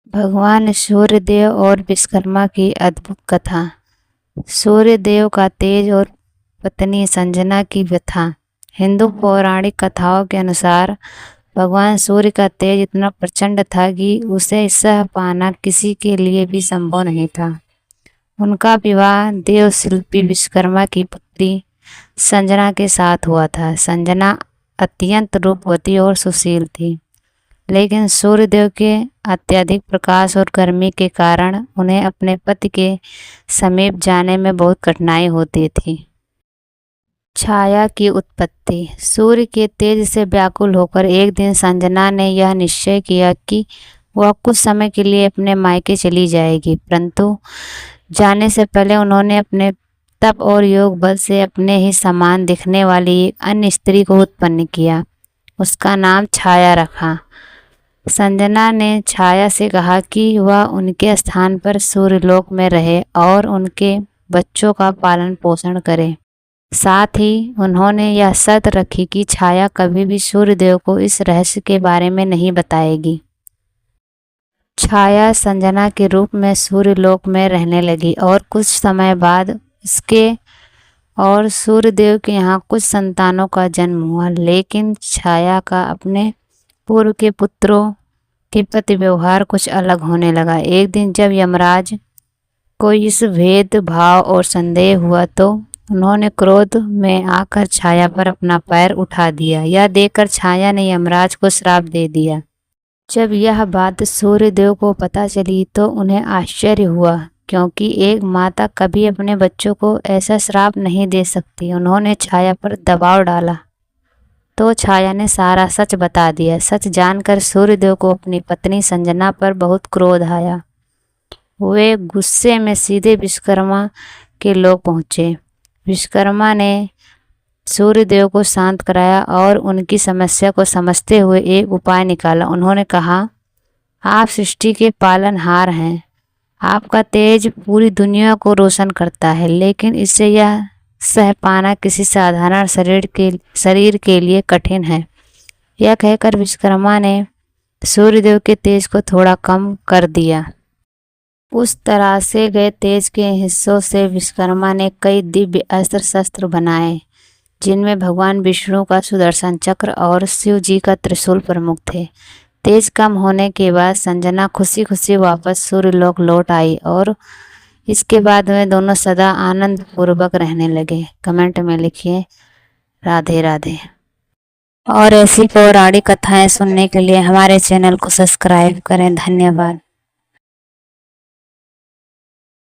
भगवान सूर्यदेव और विश्वकर्मा की अद्भुत कथा। सूर्यदेव का तेज और पत्नी संजना की व्यथा। हिंदू पौराणिक कथाओं के अनुसार भगवान सूर्य का तेज इतना प्रचंड था कि उसे सह पाना किसी के लिए भी संभव नहीं था। उनका विवाह देव शिल्पी विश्वकर्मा की पुत्री संजना के साथ हुआ था। संजना अत्यंत रूपवती और सुशील थी, लेकिन सूर्यदेव के अत्यधिक प्रकाश और गर्मी के कारण उन्हें अपने पति के समीप जाने में बहुत कठिनाई होती थी। छाया की उत्पत्ति। सूर्य के तेज से व्याकुल होकर एक दिन संजना ने यह निश्चय किया कि वह कुछ समय के लिए अपने मायके चली जाएगी, परंतु जाने से पहले उन्होंने अपने तप और योग बल से अपने ही समान दिखने वाली एक अन्य स्त्री को उत्पन्न किया। उसका नाम छाया रखा। संजना ने छाया से कहा कि वह उनके स्थान पर सूर्यलोक में रहे और उनके बच्चों का पालन पोषण करे। साथ ही उन्होंने यह शर्त रखी कि छाया कभी भी सूर्यदेव को इस रहस्य के बारे में नहीं बताएगी। छाया संजना के रूप में सूर्यलोक में रहने लगी और कुछ समय बाद इसके और सूर्यदेव के यहाँ कुछ संतानों का जन्म हुआ, लेकिन छाया का अपने पूर्व के पुत्रों के प्रति व्यवहार कुछ अलग होने लगा। एक दिन जब यमराज को इस भेदभाव और संदेह हुआ तो उन्होंने क्रोध में आकर छाया पर अपना पैर उठा दिया। यह देखकर छाया ने यमराज को श्राप दे दिया। जब यह बात सूर्यदेव को पता चली तो उन्हें आश्चर्य हुआ, क्योंकि एक माता कभी अपने बच्चों को ऐसा श्राप नहीं दे सकती। उन्होंने छाया पर दबाव डाला तो छाया ने सारा सच बता दिया। सच जानकर सूर्यदेव को अपनी पत्नी संजना पर बहुत क्रोध आया। वे गुस्से में सीधे विश्वकर्मा के लोग पहुँचे। विश्वकर्मा ने सूर्यदेव को शांत कराया और उनकी समस्या को समझते हुए एक उपाय निकाला। उन्होंने कहा, आप सृष्टि के पालनहार हैं। आपका तेज पूरी दुनिया को रोशन करता है, लेकिन इससे यह सह पाना किसी साधारण शरीर के लिए कठिन है। यह कहकर विश्वकर्मा ने सूर्यदेव के तेज को थोड़ा कम कर दिया। उस तरह से गए तेज के हिस्सों से विश्वकर्मा ने कई दिव्य अस्त्र शस्त्र बनाए, जिनमें भगवान विष्णु का सुदर्शन चक्र और शिव जी का त्रिशूल प्रमुख थे। तेज कम होने के बाद संजना खुशी खुशी वापस सूर्यलोक लौट आई और इसके बाद वे दोनों सदा आनंद पूर्वक रहने लगे। कमेंट में लिखिए राधे राधे। और ऐसी पौराणिक कथाएं सुनने के लिए हमारे चैनल को सब्सक्राइब करें। धन्यवाद।